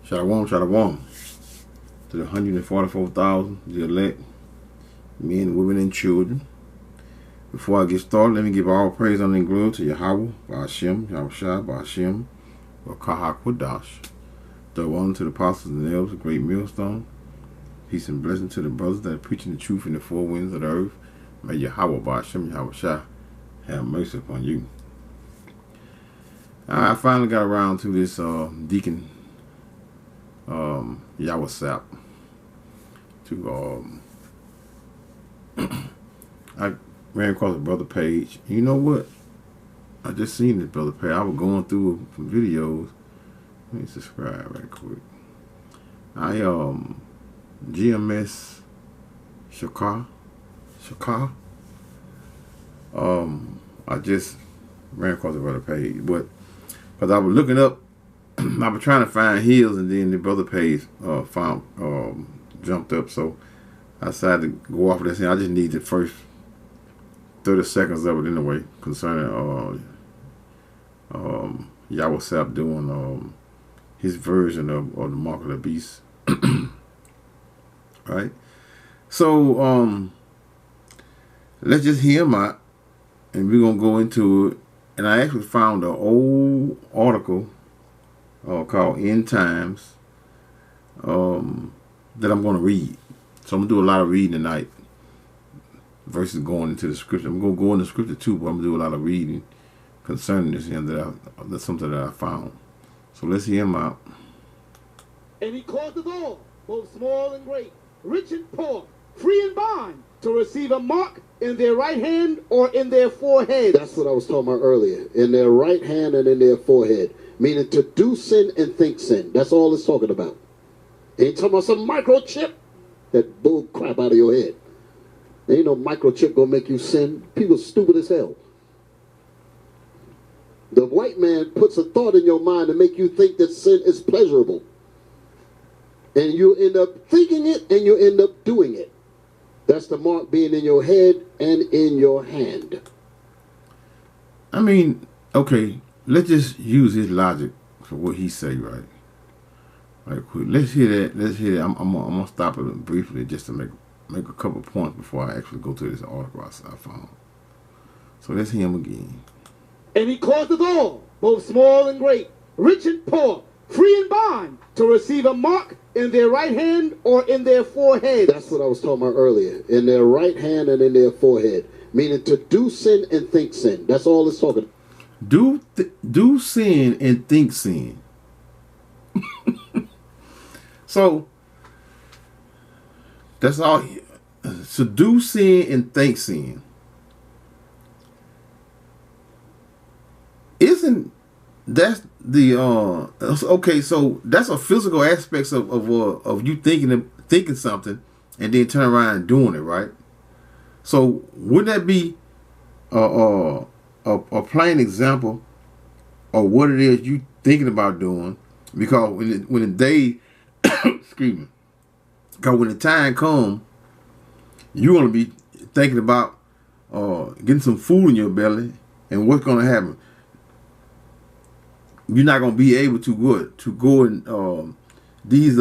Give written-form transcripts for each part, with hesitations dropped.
Shalom, shalom to the 144,000, the elect, men, women, and children. Before I get started, let me give all praise, honor, and glory to Yahweh, Ba'ashem, Yahushua, Ba'ashem, Kahak Wadash. Double honor to the apostles and elders, a great millstone. Peace and blessing to the brothers that are preaching the truth in the four winds of the earth. May Yahweh, Ba'ashem, Yahushua have mercy upon you. I finally got around to this deacon Yahweh Sap to I ran across a brother page. You know what? I just seen this brother page. I was going through some videos. Let me subscribe right quick. GMS Shaka. I just ran across a brother page, but because I was looking up, I was trying to find heels, and then the brother page found jumped up. So I decided to go off of this. And I just need the first 30 seconds of it anyway, concerning Yahweh Sap doing his version of the Mark of the Beast. Right? So let's just hear him out, and we're gonna go into it. And I actually found an old article called End Times that I'm going to read. So I'm going to do a lot of reading tonight versus going into the scripture. I'm going to go into the scripture too, but I'm going to do a lot of reading concerning this, and that's something that I found. So let's hear him out. And he causeth all, both small and great, rich and poor, free and bond, to receive a mark in their right hand or in their forehead. That's what I was talking about earlier. In their right hand and in their forehead. Meaning to do sin and think sin. That's all it's talking about. Ain't talking about some microchip. That bull crap out of your head. There ain't no microchip gonna make you sin. People stupid as hell. The white man puts a thought in your mind to make you think that sin is pleasurable. And you end up thinking it and you end up doing it. That's the mark being in your head and in your hand. I mean, okay, let's just use his logic for what he say, right? Right quick. Let's hear that. Let's hear that. I'm gonna stop it briefly just to make a couple points before I actually go to this article I found. So let's hear him again. And he causeth all, both small and great, rich and poor, free and bond, to receive a mark in their right hand or in their forehead. That's what I was talking about earlier. In their right hand and in their forehead. Meaning to do sin and think sin. That's all it's talking about. Do sin and think sin. So that's all. So do sin and think sin. Isn't that's the okay? So that's a physical aspect of you thinking something and then turn around and doing it, right? So wouldn't that be a plain example of what it is you thinking about doing? Because when the day, excuse me, because when the time comes, you're gonna be thinking about getting some food in your belly, and what's gonna happen? You're not gonna be able to go in these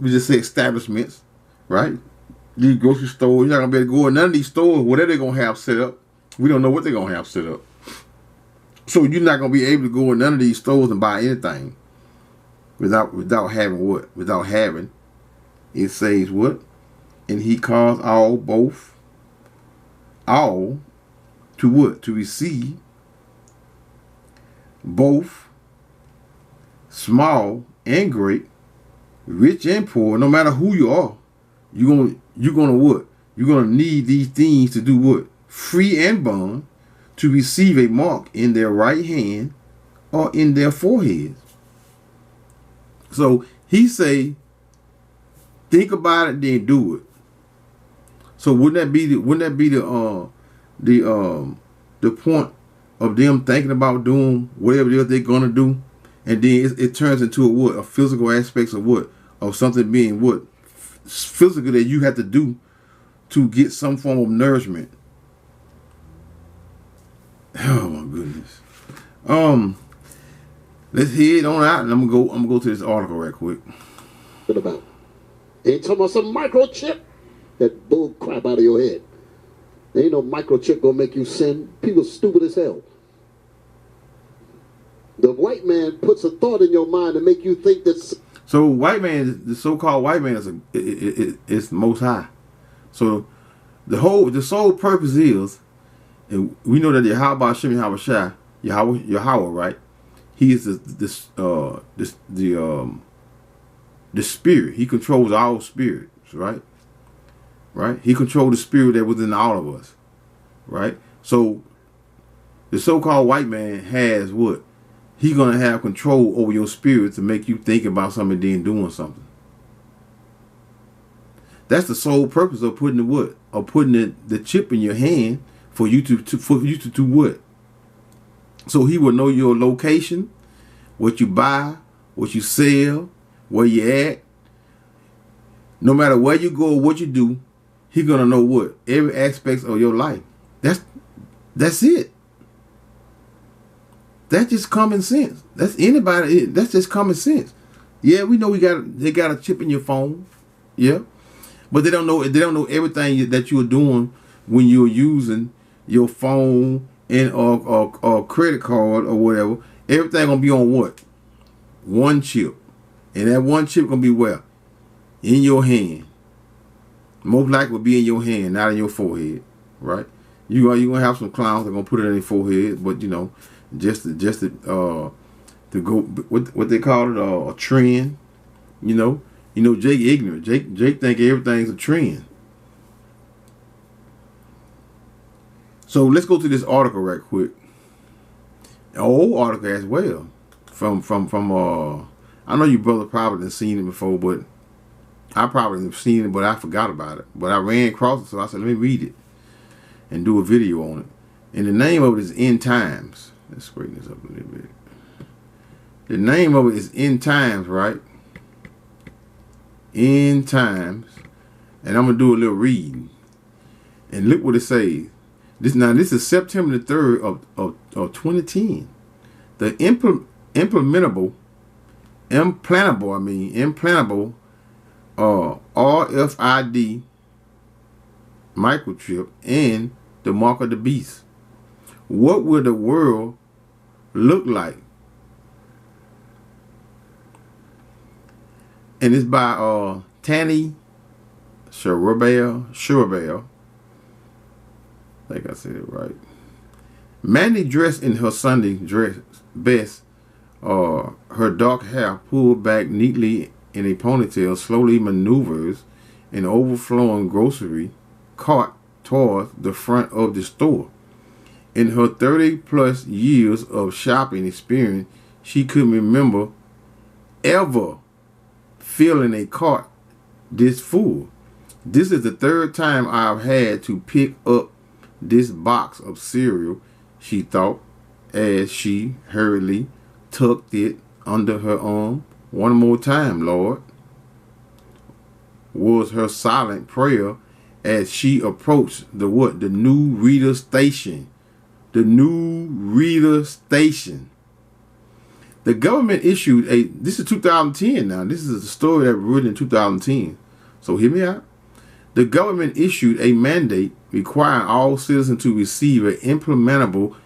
we just say establishments, right? These grocery stores. You're not gonna be able to go in none of these stores. Whatever they're gonna have set up, we don't know what they're gonna have set up. So you're not gonna be able to go in none of these stores and buy anything without having what? Without having. It says what? And he caused all to what? To receive both small and great, rich and poor. No matter who you are, you're gonna what? You're gonna need these things to do what? Free and bond, to receive a mark in their right hand or in their foreheads. So he say, think about it, then do it. So wouldn't that be the point of them thinking about doing whatever it is they're gonna do, and then it turns into a physical aspects of what? Of something being what? Physical that you have to do to get some form of nourishment. Oh my goodness. Let's head on out, and I'm gonna go to this article right quick. What about? Ain't talking about some microchip. That bull crap out of your head. There ain't no microchip gonna make you sin. People stupid as hell. The white man puts a thought in your mind to make you think that. So white man, the so-called white man is most high. So the sole purpose is, and we know that Yahweh Shem Yahweh Yahweh, right? He is the spirit. He controls all spirits, right? Right? He controls the spirit that was in all of us, right? So the so-called white man has what? He's gonna have control over your spirit to make you think about something and then doing something. That's the sole purpose of putting the what? Of putting the chip in your hand for you to do what? So he will know your location, what you buy, what you sell, where you at. No matter where you go or what you do, he's gonna know what? Every aspect of your life. That's it. That's just common sense. That's anybody. That's just common sense. Yeah, we know they got a chip in your phone. Yeah, but they don't know everything that you're doing when you're using your phone and or credit card or whatever. Everything gonna be on what? One chip, and that one chip gonna be where? In your hand. Most likely will be in your hand, not in your forehead, right? You gonna have some clowns that gonna put it in their forehead, but you know. Just to go what they call it a trend, you know Jake ignorant. Jake think everything's a trend. So let's go to this article right quick. An old article as well from I know you brother probably done seen it before, but I probably have seen it, but I forgot about it. But I ran across it, so I said let me read it and do a video on it. And the name of it is End Times. Let's straighten this up a little bit. The name of it is End Times, right? End Times. And I'm going to do a little reading. And look what it says. This is September the 3rd of 2010. The implantable RFID microchip and the mark of the beast. What will the world look like? And it's by Tanny Shurabel. I think I said it right. Mandy dressed in her Sunday dress best, her dark hair pulled back neatly in a ponytail, slowly maneuvers an overflowing grocery cart towards the front of the store. In her 30-plus years of shopping experience, she couldn't remember ever filling a cart this full. This is the third time I've had to pick up this box of cereal, she thought, as she hurriedly tucked it under her arm. One more time, Lord, was her silent prayer as she approached the new reader station. The new reader station. The government issued this is 2010 now. This is a story that was written in 2010. So hear me out. The government issued a mandate requiring all citizens to receive an implementable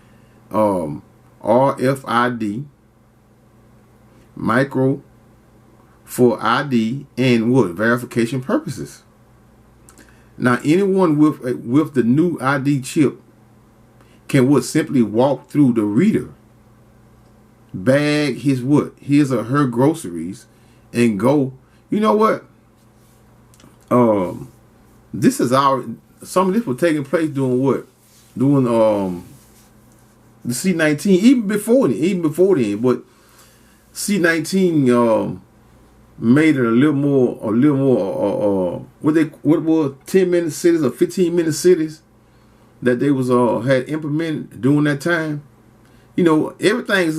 RFID micro for ID and verification purposes. Now anyone with the new ID chip can simply walk through the reader, bag his his or her groceries, and go. You know what? This is some of this was taking place doing what? Doing the C-19 even before then, but C-19 made it a little more what were 10-minute cities or 15-minute cities that they was had implemented during that time. You know, everything is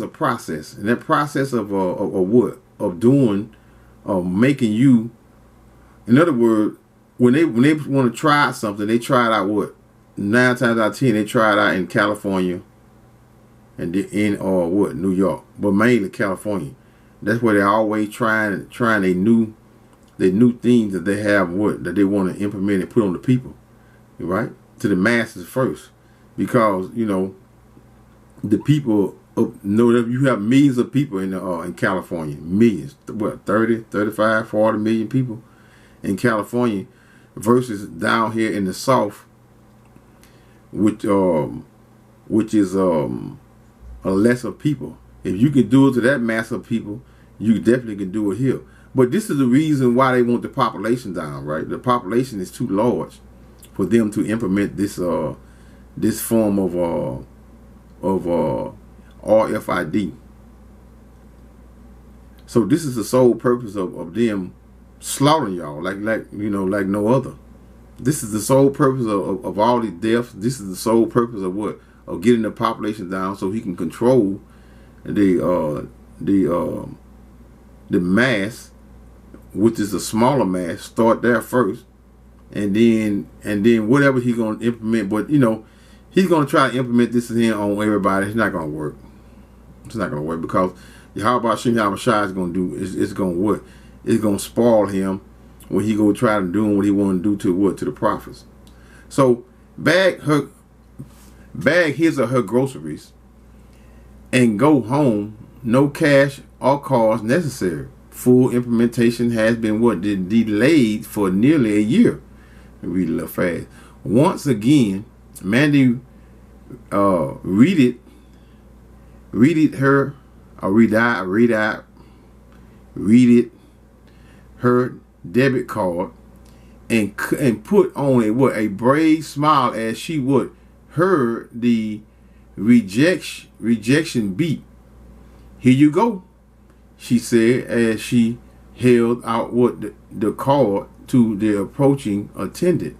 a process, and that process of making you. In other words, when they want to try something, they try it out 9 times out of 10 they try it out in California, and in or what New York, but mainly California. That's where they're always trying they new things that they have that they want to implement and put on the people, right? To the masses first, because the people know that you have millions of people in California, millions, what 30, 35, 40 million people in California, versus down here in the South, which is a lesser people. If you can do it to that mass of people, you definitely can do it here. But this is the reason why they want the population down, right? The population is too large for them to implement this this form of RFID. So this is the sole purpose of them slaughtering y'all like no other. This is the sole purpose of all these deaths. This is the sole purpose of what? Of getting the population down so he can control the mass, which is a smaller mass. Start there first, and then whatever he's gonna implement. But he's gonna try to implement this here on everybody. It's not gonna work. It's not gonna work because how about Shem Shai is gonna do? It's gonna what? It's gonna spoil him when he go try to do what he want to do to the prophets. So bag his or her groceries and go home. No cash or cars necessary. Full implementation has been delayed for nearly a year. Read a little fast. Once again, Mandy read her debit card and put on a brave smile as she heard the rejection beat. Here you go, she said as she held out the card to the approaching attendant.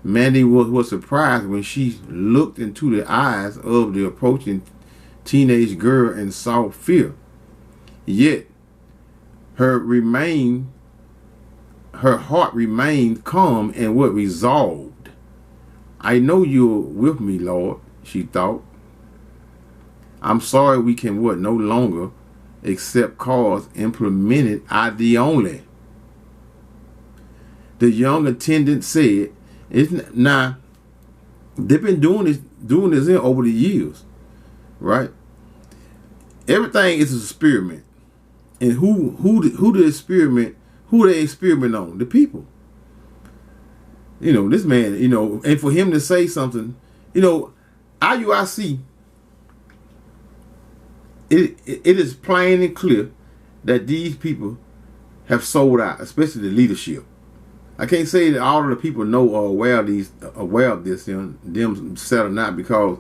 Mandy was surprised when she looked into the eyes of the approaching teenage girl and saw fear. Yet her heart remained calm and resolved. I know you're with me, Lord, she thought. I'm sorry we can no longer accept cards implemented ID only. The young attendant said, now they've been doing this over the years, right? Everything is an experiment. And who they experiment on? The people. This man, and for him to say something, IUIC, it is plain and clear that these people have sold out, especially the leadership. I can't say that all of the people know or aware of this, them set or not, because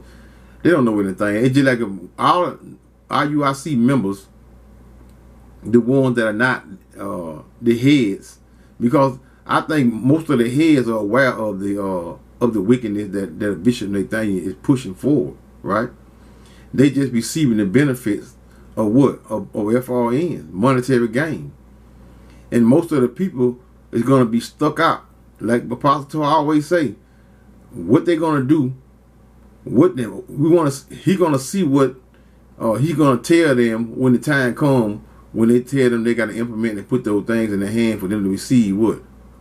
they don't know anything. It's just like all IUIC members, the ones that are not the heads, because I think most of the heads are aware of the wickedness that Bishop Nathaniel is pushing forward, right? They just receiving the benefits of of FRN, monetary gain. And most of the people is going to be stuck out. Like Apostle always say, what they're going to do, he's going to see what he's going to tell them when the time comes, when they tell them they got to implement and put those things in their hand for them to receive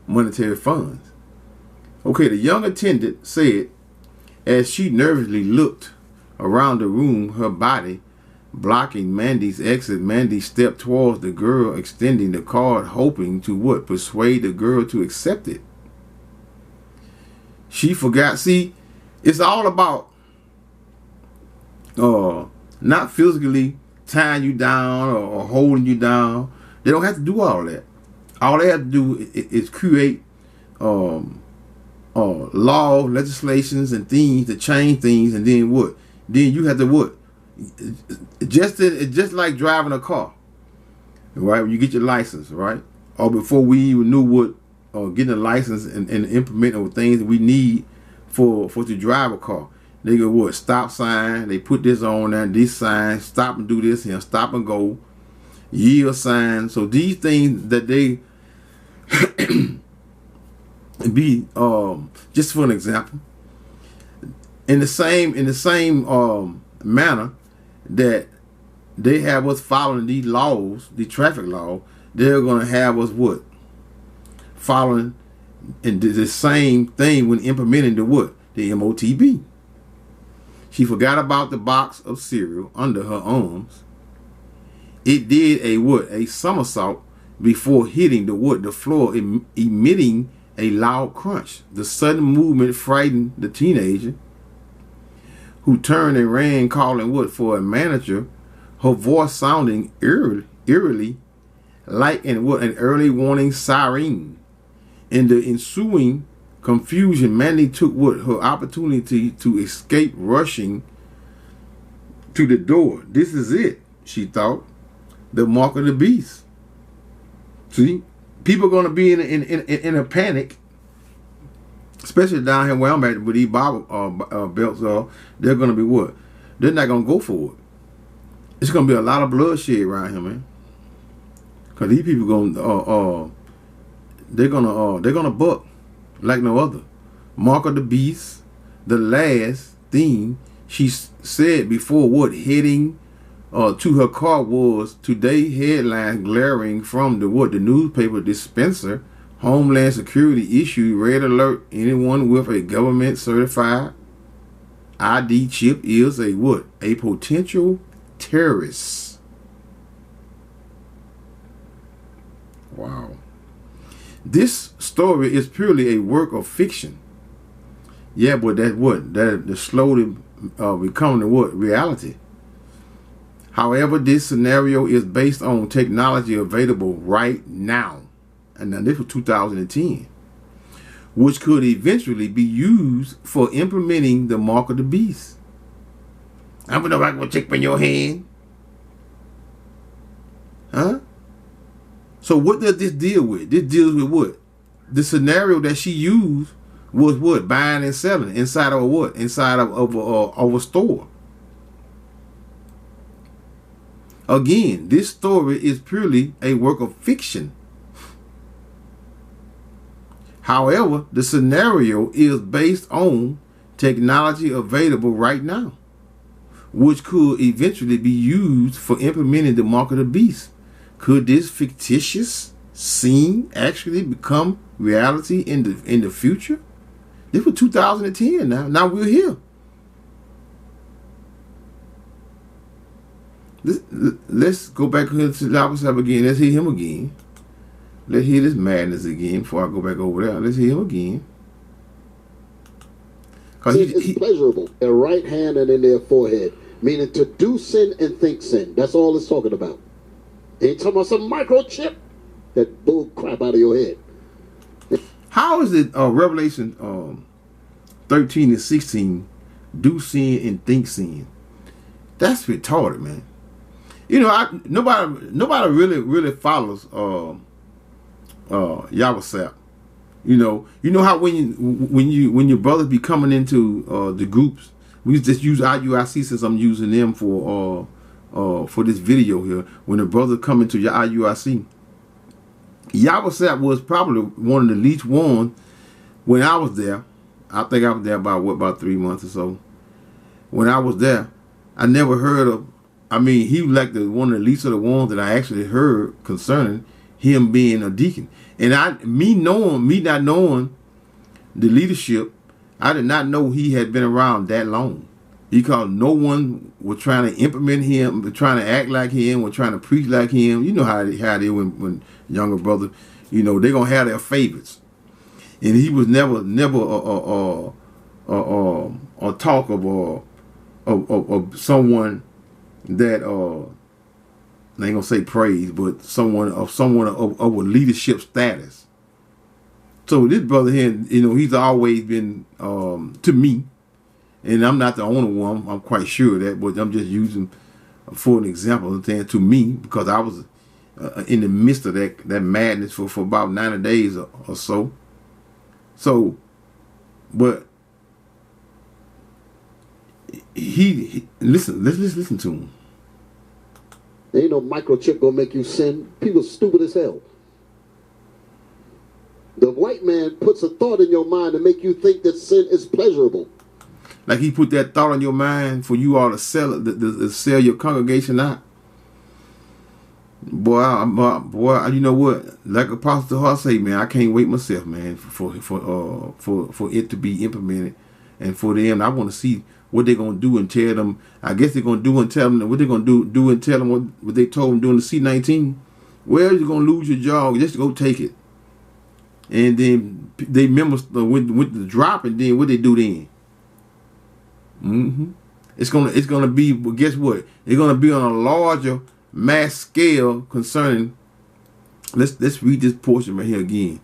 monetary funds. Okay, the young attendant said as she nervously looked around the room, her body blocking Mandy's exit. Mandy stepped towards the girl, extending the card, hoping to persuade the girl to accept it. She forgot. See, it's all about not physically tying you down or holding you down. They don't have to do all that. All they have to do is create law, legislations, and things to change things, and then Then you have to just like driving a car, right? When you get your license, right? Or before we even knew getting a license and implementing things that we need for to drive a car. They go stop sign. They put this on there. This sign, stop and do this here. Stop and go. Yield sign. So these things that they be just for an example. In the same manner, that they have us following these laws, the traffic law. They're going to have us what? Following and the same thing when implementing the what? The MOTB. She forgot about the box of cereal under her arms. It did a what? A somersault before hitting the what? The floor, emitting a loud crunch. The sudden movement frightened the teenager, who turned and ran, calling what? For a manager, her voice sounding eerily like an early warning siren. In the ensuing confusion, Mandy took what? Her opportunity to escape, rushing to the door. This is it, she thought. The mark of the beast. See, people are going to be in a panic, especially down here where I'm at with these Bible belts. They're going to be what? They're not going to go for it. It's going to be a lot of bloodshed around here, man. Cause these people they're gonna buck like no other. Mark of the beast. The last thing she said before what? Heading to her car was today headlines glaring from the what? The newspaper dispenser. Homeland Security issued red alert. Anyone with a government certified ID chip is a what? A potential terrorist. Wow. This story is purely a work of fiction. Yeah, but that what? That slowly becoming the what? Reality. However, this scenario is based on technology available right now. And now this was 2010. Which could eventually be used for implementing the mark of the beast. I'm gonna write one chip in your hand. Huh? So what does this deal with? This deals with what? The scenario that she used was what? Buying and selling inside of a what? Inside of a store. Again, this story is purely a work of fiction. However, the scenario is based on technology available right now, which could eventually be used for implementing the mark of the beast. Could this fictitious scene actually become reality in the future? This was 2010 now. Now we're here. Let's go back to Labasab again. Let's hear him again. Let's hear this madness again before I go back over there. Let's hear him again. It's pleasurable. Their right hand and in their forehead. Meaning to do sin and think sin. That's all it's talking about. Ain't talking about some microchip that bull crap out of your head. How is it Revelation 13 and 16 do sin and think sin? That's retarded, man. You know, nobody really follows Yahweh. You know how when your brothers be coming into the groups, we just use IUIC since I'm using them for this video here. When the brothers come into your IUIC, Yahweh was probably one of the least ones when I was there. I think I was there about 3 months or so. When I was there, I never heard of. I mean, he was like one of the least of the ones that I actually heard concerning him being a deacon. And me not knowing the leadership, I did not know he had been around that long, because no one was trying to implement him, trying to act like him, or trying to preach like him. You know how it is when younger brothers, you know, they're gonna have their favorites. And he was never a talk of someone that I ain't gonna say praise, but someone of a leadership status. So this brother here, you know, he's always been to me, and I'm not the only one. I'm quite sure of that, but I'm just using for an example, to me, because I was in the midst of that madness for about 90 days or so. So, but listen. Let's listen to him. There ain't no microchip gonna make you sin. People stupid as hell. The white man puts a thought in your mind to make you think that sin is pleasurable. Like he put that thought in your mind for you all to sell it, to sell your congregation out. Boy, you know what? Like Apostle Hart say, man, I can't wait myself, man, for it to be implemented, and for them, I want to see what they're gonna do and tell them. I guess they're gonna do and tell them what they're gonna do and tell them what they told them during the C-19. Well, you're gonna lose your job. Just go take it. And then they members with the drop, and then what they do then? It's gonna be. Well, guess what? It's gonna be on a larger mass scale concerning. Let's read this portion right here again.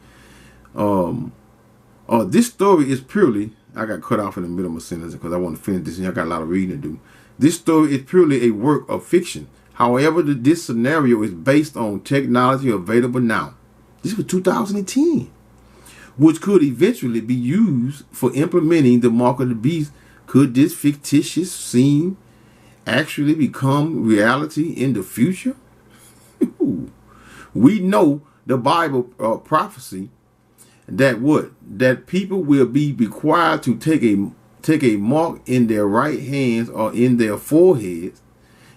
This story is purely. I got cut off in the middle of my sentence because I want to finish this, and I got a lot of reading to do. This story is purely a work of fiction. However, this scenario is based on technology available now. This was 2010, which could eventually be used for implementing the mark of the beast. Could this fictitious scene actually become reality in the future? We know the Bible prophecy that people will be required to take a mark in their right hands or in their foreheads.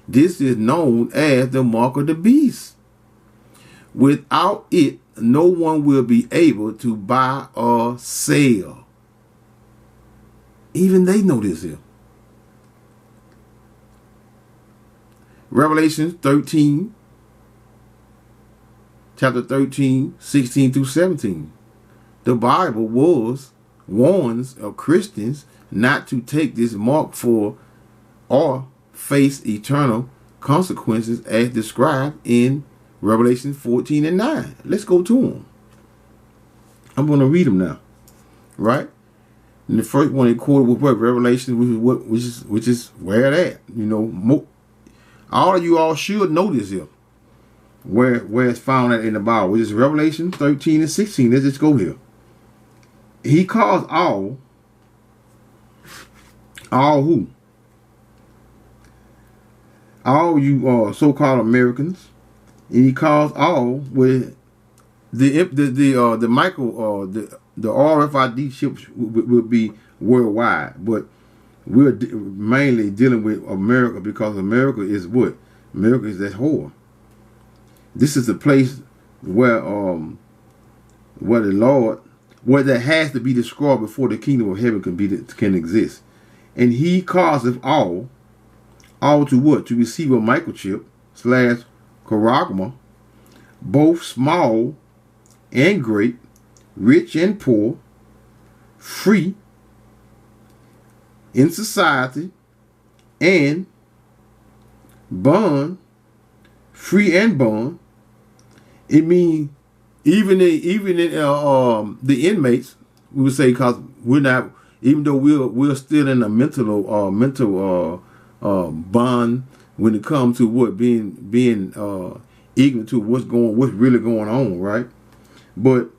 This is known as the mark of the beast. Without it, no one will be able to buy or sell. Even they know this here. Revelation 13, chapter 13, 16 through 17. The Bible warns of Christians not to take this mark for or face eternal consequences as described in Revelation 14 and 9. Let's go to them. I'm going to read them now. Right? And the first one they quoted was what? Revelation, which is where it at. You know, all of you all should know this here. Where it's found at in the Bible, which is Revelation 13 and 16. Let's just go here. He calls all who? All you so-called Americans, and he calls all with the RFID chips will be worldwide, but we're mainly dealing with America because America is what? America is that whore. This is the place where the Lord, where that has to be destroyed before the kingdom of heaven can exist. And he causeth all to what? To receive a microchip / charagma, both small and great, rich and poor, free in society, and bond, free and bond. It means even in the inmates, we would say, because we're not, even though we're still in a mental bond when it comes to what being ignorant to what's really going on, right? But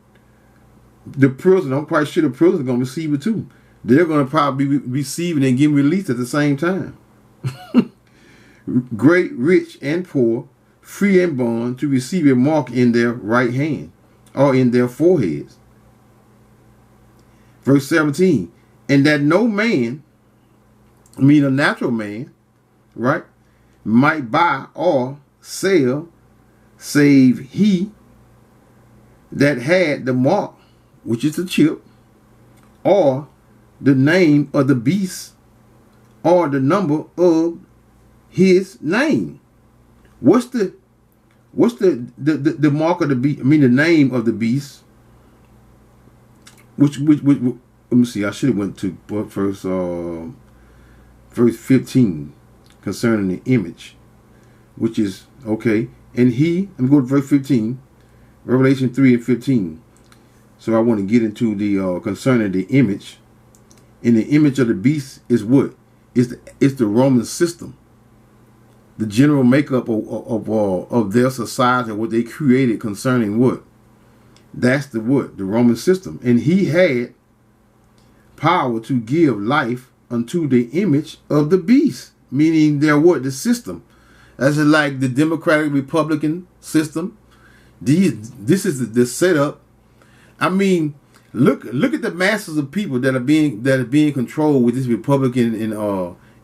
the prison, I'm quite sure the prison is going to receive it too. They're going to probably be receiving and getting released at the same time. Great, rich, and poor, free and bond, to receive a mark in their right hand or in their foreheads. Verse 17, and that no man, I mean a natural man, right, might buy or sell save he that had the mark, which is the chip, or the name of the beast, or the number of his name. What's the mark of the beast? I mean the name of the beast. Which let me see. I should have went to verse 15 concerning the image, which is okay. And I'm going to verse 15, Revelation 3 and 15. So I want to get into the concerning the image. And the image of the beast is what? It's the Roman system, the general makeup of their society, what they created concerning what? That's the Roman system. And he had power to give life unto the image of the beast, meaning the system. That's like the Democratic Republican system. This is the setup. I mean, Look at the masses of people that are being controlled with this Republican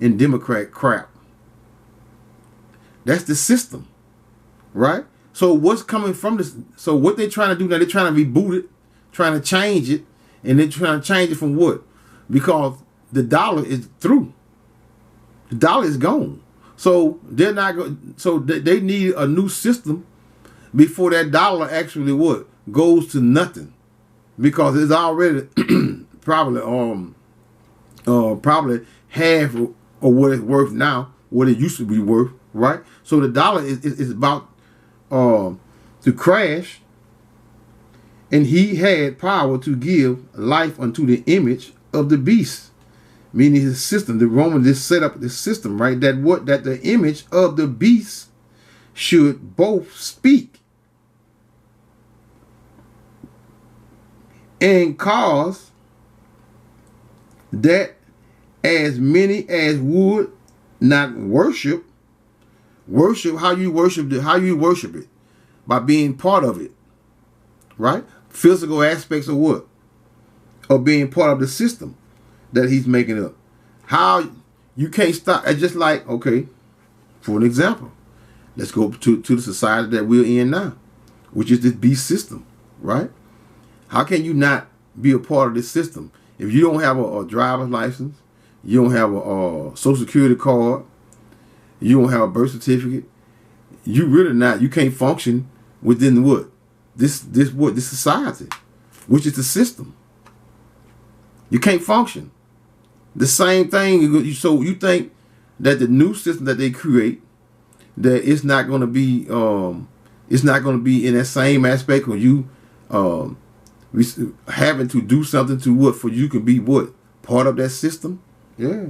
and Democrat crap. That's the system, right? So what's coming from this? So what they're trying to do now? They're trying to reboot it, trying to change it, and they're trying to change it from what? Because the dollar is through. The dollar is gone. So they're not going. So they need a new system before that dollar actually what goes to nothing, because it's already probably probably half of what it's worth now, what it used to be worth, right? So the dollar is about to crash, and he had power to give life unto the image of the beast, meaning his system. The Romans just set up this system, right? That the image of the beast should both speak and cause that as many as would not worship how you worship it, by being part of it, right? Physical aspects of what? Of being part of the system that he's making up. How you can't stop. It's just like, okay, for an example, let's go to the society that we're in now, which is this beast system, right? How can you not be a part of this system if you don't have a driver's license, you don't have a Social Security card, you don't have a birth certificate? You can't function within what? This society, which is the system. You can't function. The same thing. So you think that the new system that they create, that it's not going to be in that same aspect where you having to do something to what for you can be what part of that system? Yeah.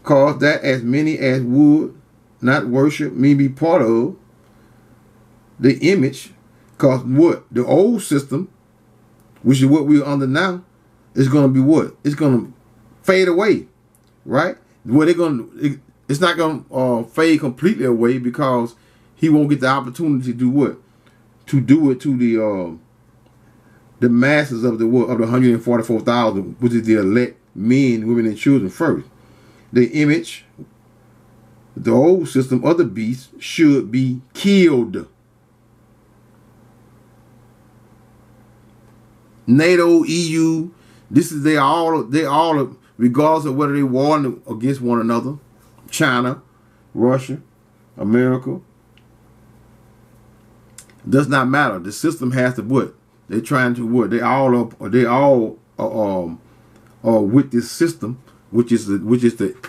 Cause that as many as would not worship me be part of the image. Cause what? The old system, which is what we're under now, is going to be what? It's going to fade away, right? It's not going to fade completely away, because he won't get the opportunity to do what? To do it to the masses of the 144,000, which is the elect men, women, and children first. The image, the old system of the beast, should be killed. NATO, EU, they all, regardless of whether they warring against one another, China, Russia, America, does not matter. The system has to what? They're trying to what? They all are with this system, which is the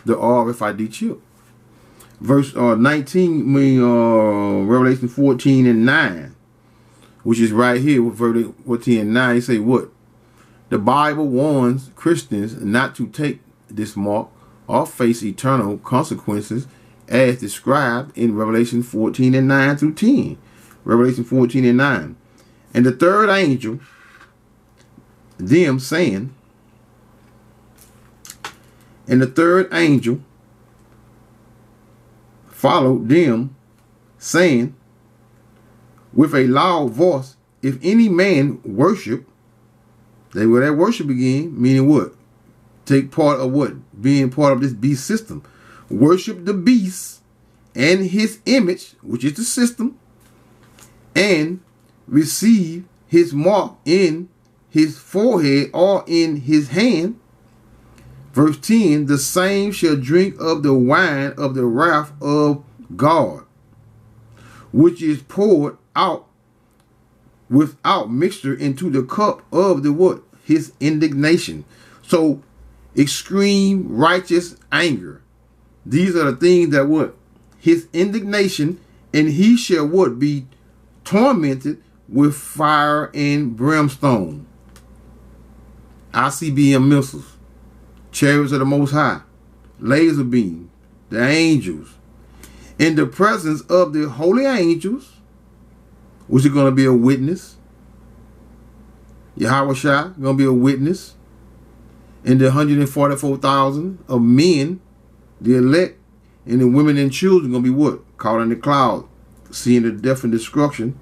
RFID chip. Verse 19, Revelation 14:9, which is right here with verse 14:9. They say what? The Bible warns Christians not to take this mark or face eternal consequences as described in Revelation 14:9 through 10. Revelation 14:9. And the third angel, them saying, and the third angel followed them, saying with a loud voice, if any man worship, they where that worship again, meaning what? Take part of what? Being part of this beast system. Worship the beast and his image, which is the system, and receive his mark in his forehead or in his hand. Verse 10, the same shall drink of the wine of the wrath of God, which is poured out without mixture into the cup of the what? His indignation. So extreme righteous anger. These are the things that what? His indignation, and he shall what? Be tormented with fire and brimstone. ICBM missiles, chariots of the Most High, laser beam, the angels, in the presence of the holy angels, which is going to be a witness. Yahweh Shai going to be a witness. And the 144,000 of men, the elect, and the women and children going to be what? Caught in the cloud, seeing the death and destruction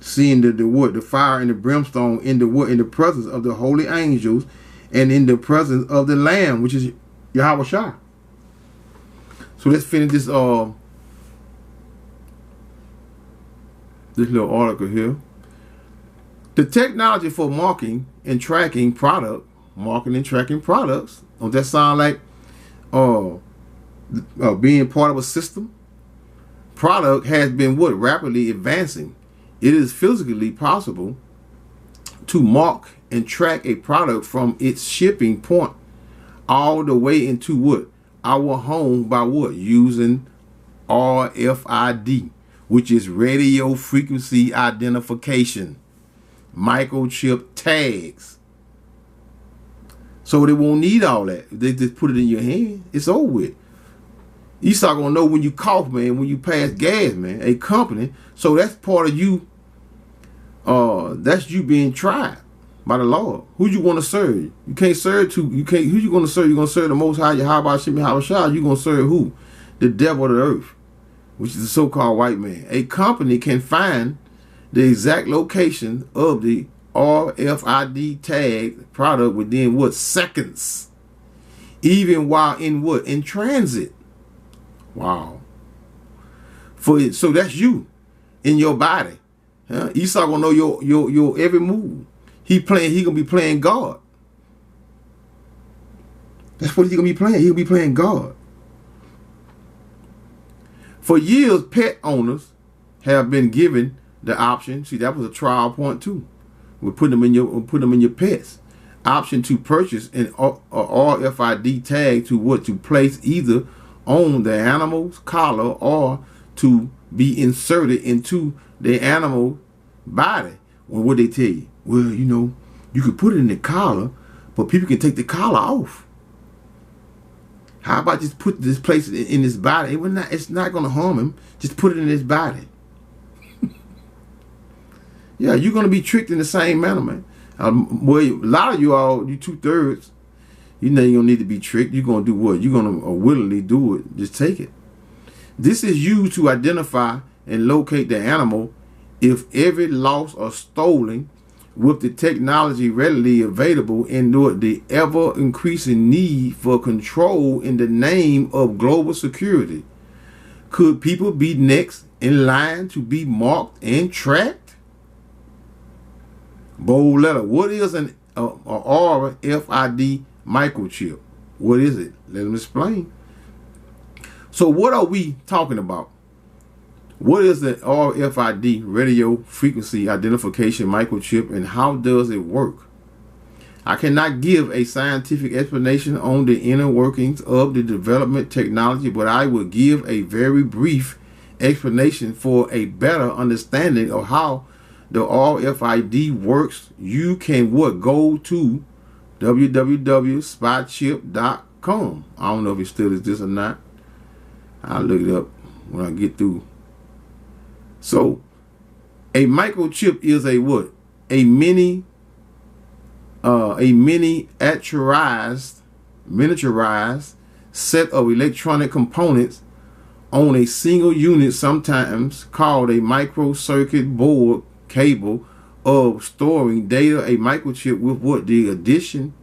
seeing the wood, the fire and the brimstone in the wood, in the presence of the holy angels, and in the presence of the Lamb, which is Yahweh Shai. So let's finish this little article here. The technology for marking and tracking products. Don't that sound like being part of a system? Product has been what? Rapidly advancing. It is physically possible to mark and track a product from its shipping point all the way into what? Our home by what? Using RFID, which is radio frequency identification, microchip tags. So they won't need all that. They just put it in your hand. It's over with. You start gonna know when you cough, man, when you pass gas, man. A company. So that's part of you. That's you being tried by the Lord. Who you want to serve? You can't serve two. You can't. Who you gonna serve? You gonna serve the Most High? How about Shimmy Hawashah? You gonna serve who? The devil of the earth, which is the so-called white man. A company can find the exact location of the RFID tag product within what? Seconds, even while in what? In transit. Wow. So that's you in your body. Esau gonna know your every move. He gonna be playing God. That's what he's gonna be playing. He'll be playing God. For years, pet owners have been given the option. See, that was a trial point too. We put them in your pets. Option to purchase an RFID tag to place either on the animal's collar or to be inserted into the animal body. Well, what they tell you? Well, you could put it in the collar, but people can take the collar off. How about just put this place in his body? It's not going to harm him. Just put it in his body. Yeah, you're going to be tricked in the same manner, man. Well, a lot of you 2/3, you know you don't need to be tricked. You're going to do what? You're going to willingly do it. Just take it. This is used to identify and locate the animal if ever lost or stolen, with the technology readily available and the ever-increasing need for control in the name of global security. Could people be next in line to be marked and tracked? Bold letter. What is an RFID microchip? What is it? Let them explain. So what are we talking about? What is the RFID, radio frequency identification microchip, and how does it work? I cannot give a scientific explanation on the inner workings of the development technology, but I will give a very brief explanation for a better understanding of how the RFID works. You can go to www.spotchip.com. I don't know if it still is this or not. I'll look it up when I get through. So, a microchip is a what? A miniaturized set of electronic components on a single unit, sometimes called a microcircuit board, cable of storing data. A microchip with what? The addition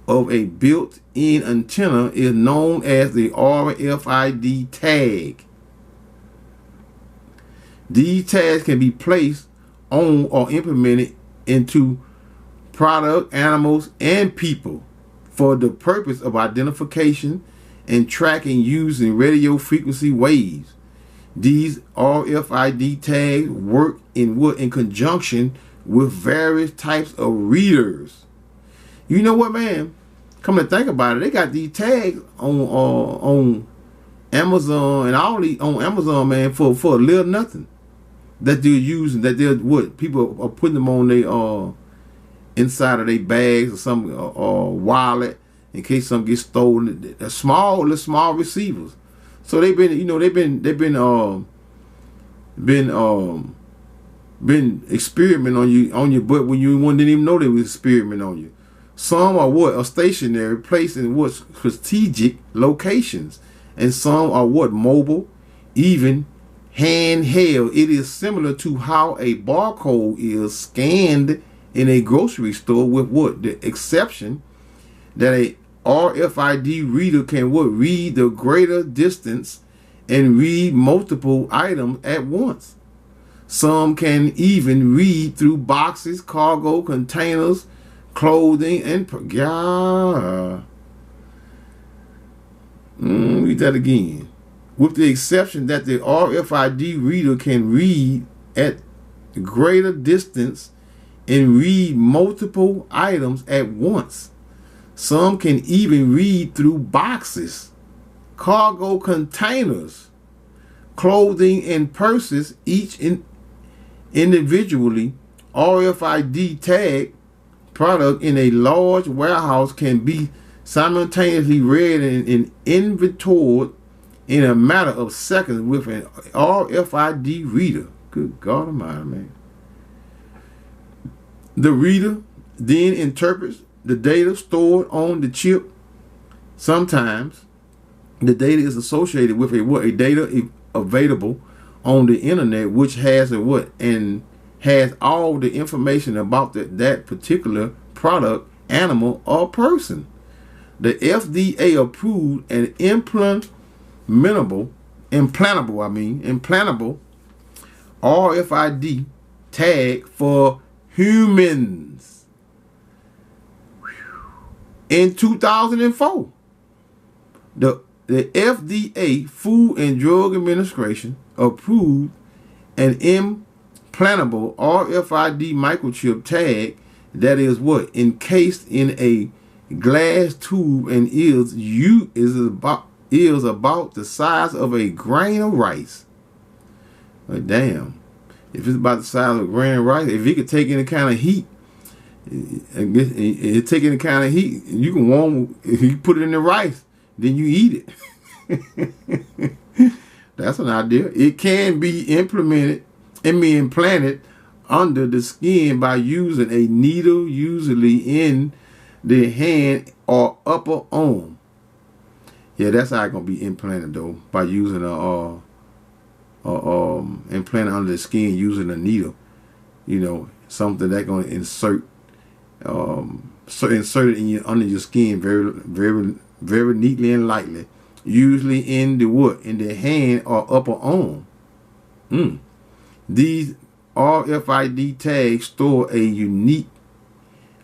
of a built-in antenna is known as the RFID tag. These tags can be placed on or implemented into product, animals, and people for the purpose of identification and tracking using radio frequency waves. These RFID tags work in conjunction with various types of readers. You know what, man? Come to think about it, they got these tags on Amazon and all these on Amazon, man, for a little nothing. That they're using, that they're what people are putting them on their inside of their bags or some wallet in case something gets stolen. Small receivers. So they've been experimenting on your butt when you didn't even know they was experimenting on you. Some are stationary, placed in strategic locations, and some are mobile, even handheld. It is similar to how a barcode is scanned in a grocery store, with what? The exception that a RFID reader can what? Read the greater distance and read multiple items at once. Some can even read through boxes, cargo containers, clothing, and read that again. With the exception that the RFID reader can read at greater distance and read multiple items at once. Some can even read through boxes, cargo containers, clothing, and purses, each individually. RFID tag product in a large warehouse can be simultaneously read and inventoried in a matter of seconds with an RFID reader. Good God Almighty, man. The reader then interprets the data stored on the chip. Sometimes the data is associated with a data available on the internet, which has and has all the information about that particular product, animal, or person. The FDA approved an implantable RFID tag for humans in 2004. The FDA, Food and Drug Administration, approved an implantable RFID microchip tag that is encased in a glass tube and is about the size of a grain of rice. Like, damn. If it's about the size of a grain of rice, if it could take any kind of heat, you can warm, if you put it in the rice, then you eat it. That's an idea. It can be implanted under the skin by using a needle, usually in the hand or upper arm. Yeah, that's how it's gonna be implanted though, by using a implant under the skin using a needle. You know, something that's gonna insert it in under your skin very, very, very neatly and lightly. Usually in the hand or upper arm. These RFID tags store a unique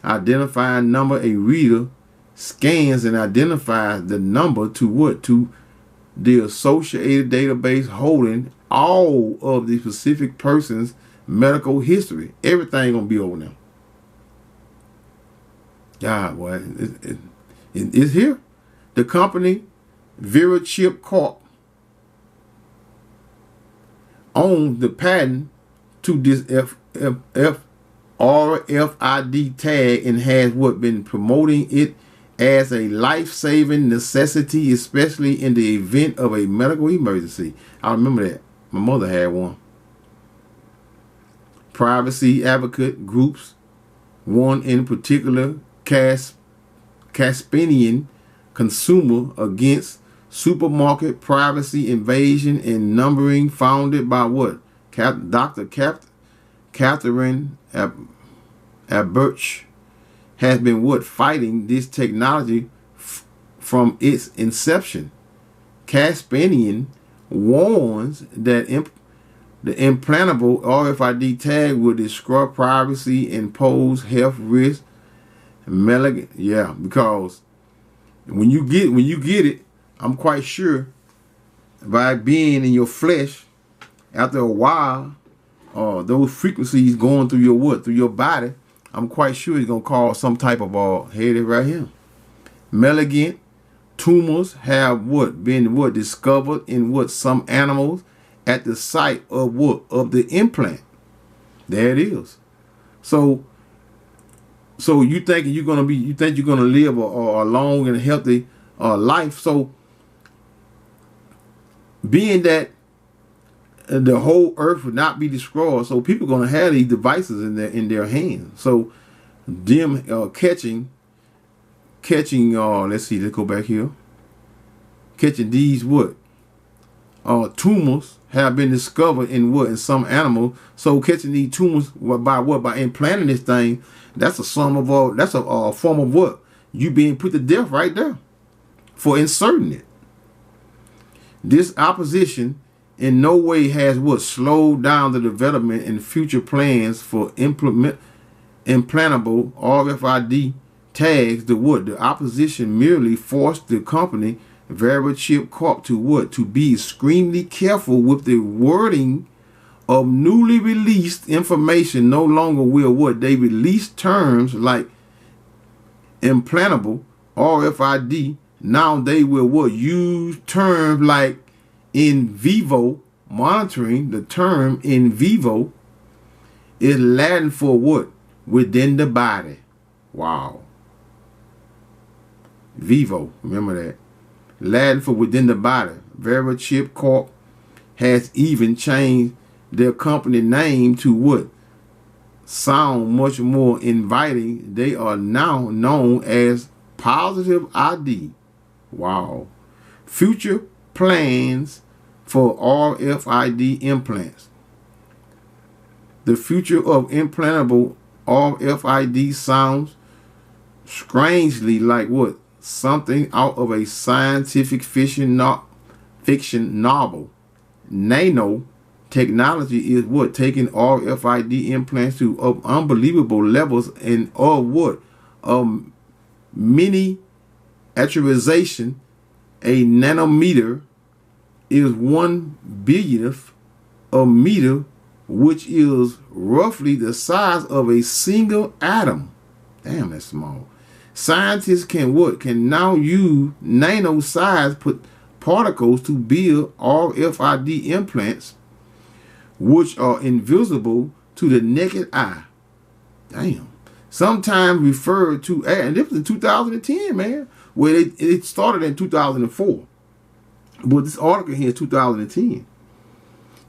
identifying number. A reader scans and identifies the number to the associated database holding all of the specific person's medical history. Everything gonna be over now. God, boy, it's here. The company VeriChip Corp owns the patent to this RFID tag and has been promoting it as a life-saving necessity, especially in the event of a medical emergency. I remember that. My mother had one. Privacy advocate groups, one in particular, Caspanian Consumer Against Supermarket Privacy Invasion and Numbering, founded by Dr. Catherine Aberch, has been fighting this technology from its inception. Caspanian warns that the implantable RFID tag will destroy privacy and pose health risks. Yeah, because when you get it, I'm quite sure by being in your flesh, after a while, those frequencies going through your body, I'm quite sure it's gonna cause some type of headache right here. Malignant tumors have been discovered in some animals at the site of the implant. There it is. So you think you're gonna live a long and healthy life. So being that the whole earth would not be destroyed, so people are gonna have these devices in their hands. So them catching let's see, let's go back here. Catching these tumors have been discovered in what, in some animals. So catching these tumors by what, by implanting this thing, that's a sum of that's a form of what, you being put to death right there for inserting it. This opposition in no way has what, slowed down the development and future plans for implantable RFID tags. The opposition merely forced the company Verichip Corp to what, to be extremely careful with the wording of newly released information. No longer will what, they release terms like implantable RFID. Now they will what, use terms like in vivo monitoring. The term in vivo is Latin for what, within the body. Wow. Vivo, remember that. Latin for within the body. Verichip Corp has even changed their company name to what, sound much more inviting. They are now known as Positive ID. Wow. Future plans for RFID implants. The future of implantable RFID sounds strangely like what, something out of a scientific fiction novel. Nano technology is what, taking RFID implants to unbelievable levels and of what, miniaturization. A nanometer is 1/billionth a meter, which is roughly the size of a single atom. Damn, that's small. Scientists can now use nano-sized particles to build RFID implants, which are invisible to the naked eye. Damn. Sometimes referred to, and this was in 2010, man, where it started in 2004. But this article here is 2010.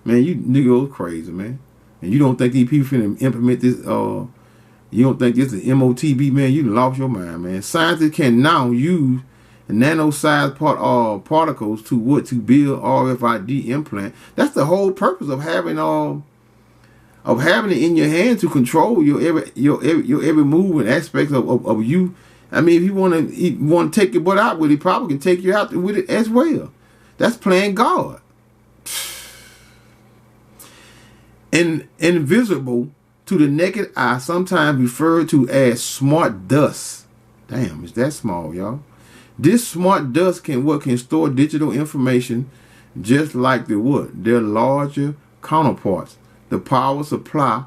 Man, you niggas crazy, man. And you don't think these people finna implement this, you don't think this is MOTB, man, you lost your mind, man. Scientists can now use nano-sized particles to build RFID implant. That's the whole purpose of having it in your hand, to control your every move and aspects of you. I mean, if you want to take your butt out with it, probably can take you out with it as well. That's playing God. Invisible to the naked eye, sometimes referred to as smart dust. Damn, it's that small, y'all. This smart dust can store digital information just like their larger counterparts. The power supply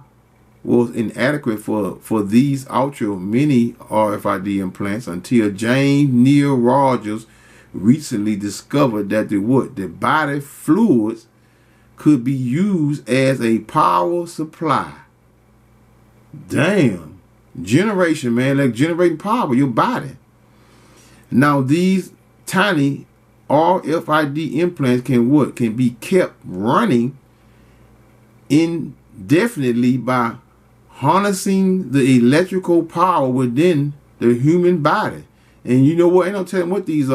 was inadequate for these ultra mini RFID implants until James Neil Rogers recently discovered that the body fluids could be used as a power supply. Damn. Generation, man, like generating power, your body. Now these tiny RFID implants can be kept running indefinitely by harnessing the electrical power within the human body. And you know what? Ain't no telling what these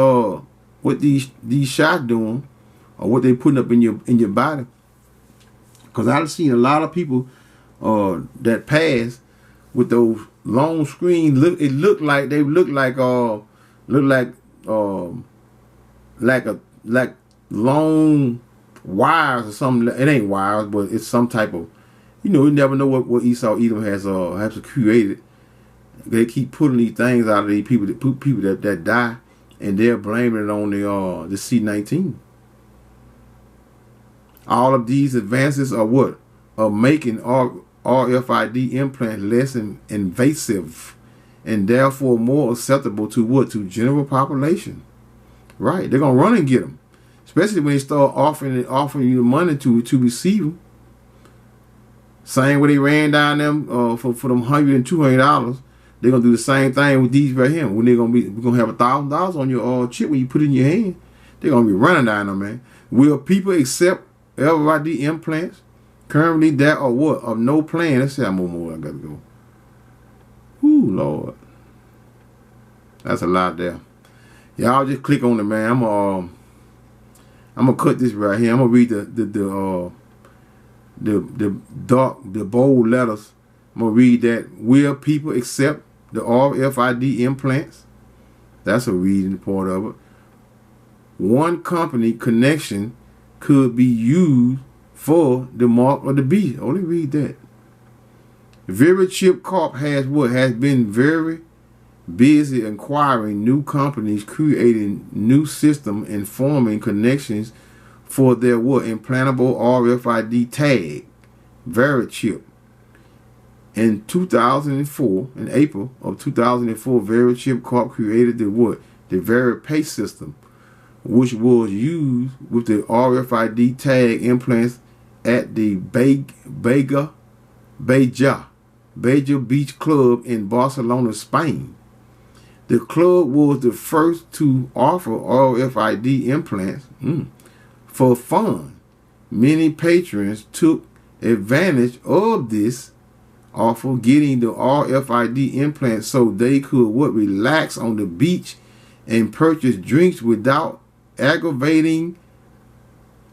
shots doing, or what they putting up in your body. Because I've seen a lot of people that pass with those long screens. Look like long wires or something. It ain't wires, but it's some type of, you never know what Esau Edom has created. They keep putting these things out of these people that die, and they're blaming it on the C-19. All of these advances are making RFID implants less invasive and therefore more acceptable to general population. Right? They're gonna run and get them, especially when they start offering you the money to receive them. Same way they ran down them for them $100 and $200. They're gonna do the same thing with these right here. When we're gonna have $1,000 on your chip when you put it in your hand. They're gonna be running down them, man. Will people accept RFID implants? Currently, there are of no plan. Let's see how more I gotta go. Ooh, Lord, that's a lot there. Y'all just click on it, man. I'm I'm gonna cut this right here. I'm gonna read the bold letters. I'm gonna read that. Will people accept the RFID implants? That's a reading part of it. One company connection could be used for the mark of the beast. Only read that. Chip Corp has been very busy acquiring new companies, creating new systems, and forming connections for their implantable RFID tag. Chip. In 2004, in April of 2004, Chip Corp created the VeriPay system, which was used with the RFID tag implants at the Beja Beach Club in Barcelona, Spain. The club was the first to offer RFID implants for fun. Many patrons took advantage of this offer, getting the RFID implants so they could relax on the beach and purchase drinks without aggravation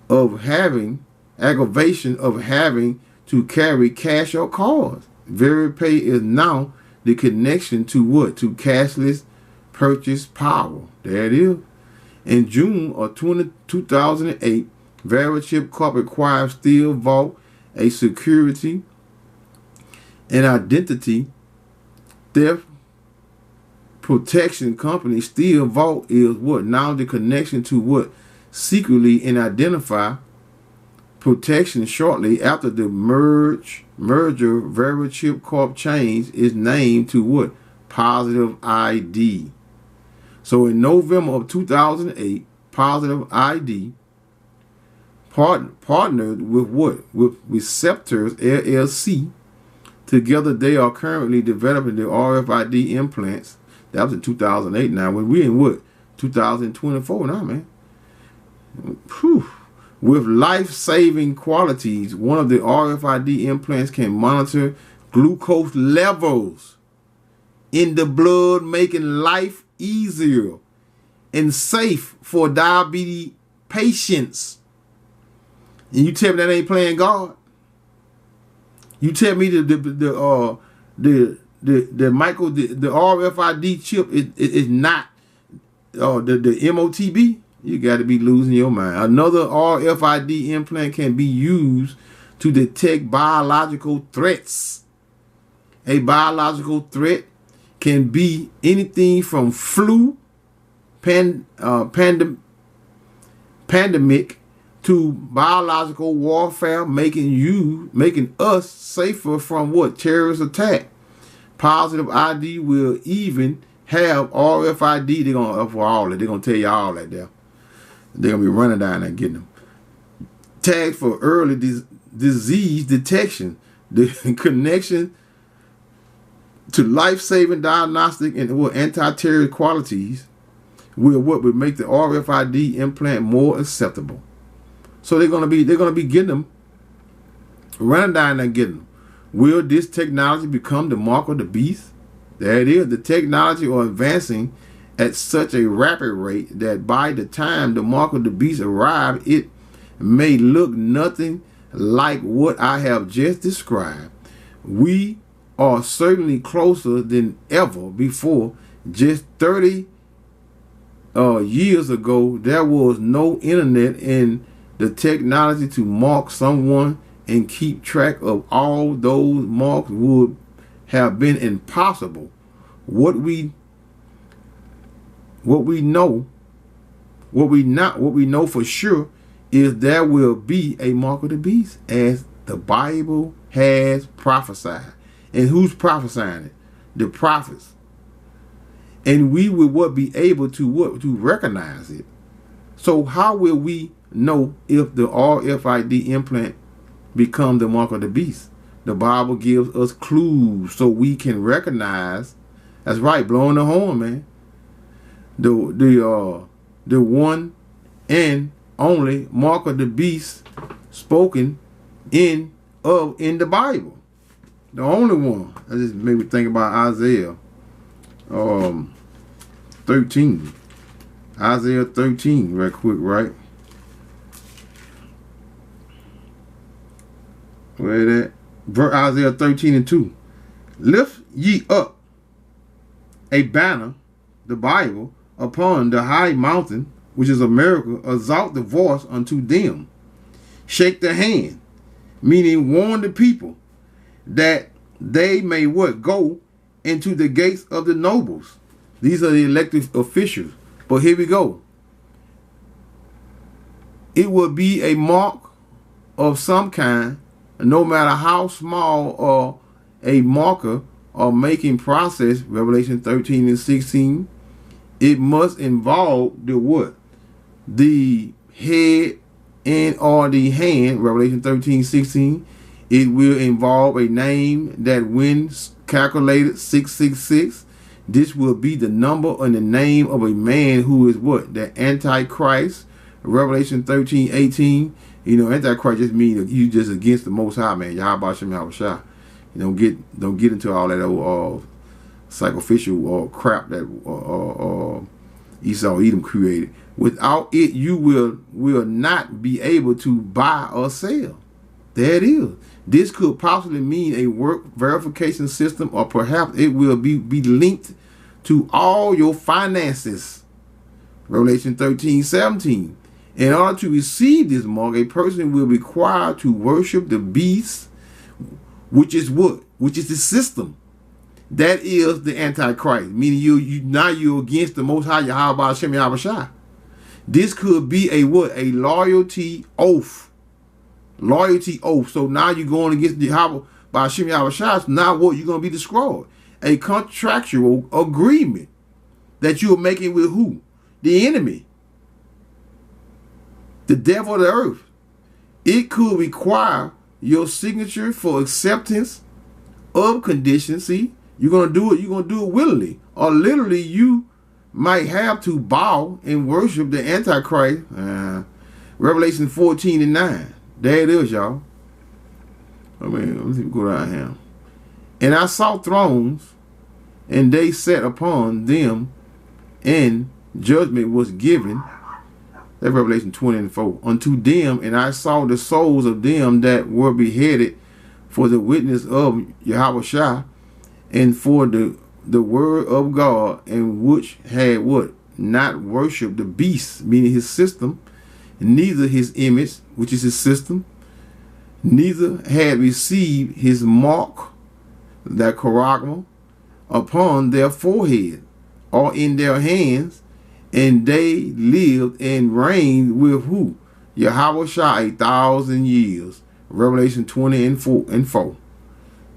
of having to carry cash or cards. VeriPay is now the connection to cashless purchase power. There it is. In June of 2008, Chip Corp acquired Steel Vault, a security and identity theft protection company. Steel Vault is now the connection to secretly and identify protection. Shortly after the merger, Chip Corp changed its name to Positive ID. So in November of 2008, Positive ID partnered with Receptors LLC. Together, they are currently developing the RFID implants. That was in 2008. Now, when we're in 2024 now, man. Whew. With life-saving qualities, one of the RFID implants can monitor glucose levels in the blood, making life easier and safe for diabetes patients. And you tell me that ain't playing God? You tell me the RFID chip is not the MOTB? You got to be losing your mind. Another RFID implant can be used to detect biological threats. A biological threat can be anything from flu, pandemic, to biological warfare, making us safer from terrorist attack. Positive ID will even have RFID. They're gonna tell you all that there. They're gonna be running down there getting them. Tags for early disease detection. The connection to life-saving diagnostic and anti-terrorist qualities will make the RFID implant more acceptable. So they're gonna be getting them, running down and getting them. Will this technology become the mark of the beast? There it is. The technology are advancing at such a rapid rate that by the time the mark of the beast arrives, it may look nothing like what I have just described. We are certainly closer than ever before. Just 30 years ago, there was no internet, and the technology to mark someone and keep track of all those marks would have been impossible. What we know for sure is there will be a mark of the beast, as the Bible has prophesied. And who's prophesying it? The prophets. And we will be able to recognize it. So how will we know if the RFID implant become the mark of the beast? The Bible gives us clues so we can recognize. That's right, blowing the horn, man. The one and only mark of the beast spoken in the Bible. The only one. That just made me think about Isaiah 13. Isaiah 13, right quick, right? Where that? Isaiah 13:2. Lift ye up a banner, the Bible, upon the high mountain, which is America. Exalt the voice unto them. Shake the hand, meaning warn the people that they may what? Go into the gates of the nobles. These are the elected officials. But here we go. It will be a mark of some kind, no matter how small or a marker or making process, Revelation 13:16, it must involve the what? The head and or the hand, Revelation 13:16. It will involve a name that when calculated 666, this will be the number and the name of a man who is what? The Antichrist. Revelation 13:18. You know, Antichrist just means you just against the Most High, man. Yahweh Shem Yahushua. You don't get into all that old sacrificial crap that Esau Edom created. Without it, you will not be able to buy or sell. There it is. This could possibly mean a work verification system, or perhaps it will be linked to all your finances. Revelation 13:17. In order to receive this mark, a person will be required to worship the beast, which is what? Which is the system. That is the Antichrist. Meaning you're against the Most High Yahweh Shem Yahushua. This could be a what? A loyalty oath. Loyalty oath. So now you're going against Yahweh by Shem Yahushua. So now what? You're going to be destroyed. A contractual agreement that you're making with who? The enemy. The devil of the earth. It could require your signature for acceptance of conditions. See, you're gonna do it. You're gonna do it willingly, or literally, you might have to bow and worship the Antichrist. Revelation 14:9. There it is, y'all. I mean, let's go down here. And I saw thrones, and they sat upon them, and judgment was given. That's Revelation 20:4. Unto them, and I saw the souls of them that were beheaded for the witness of Yahushua and for the word of God, and which had what? Not worshipped the beast, meaning his system, neither his image, which is his system, neither had received his mark, that charagma, upon their forehead or in their hands. And they lived and reigned with who? Yahushua 1,000 years. Revelation 20:4.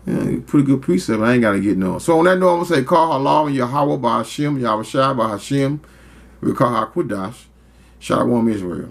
Yeah, pretty good precept. I ain't got to get no. So on that note, I'm going to say, call halal and Yahweh by Hashem, Yahushua by Hashem. We call HaQudash. Shalom Israel.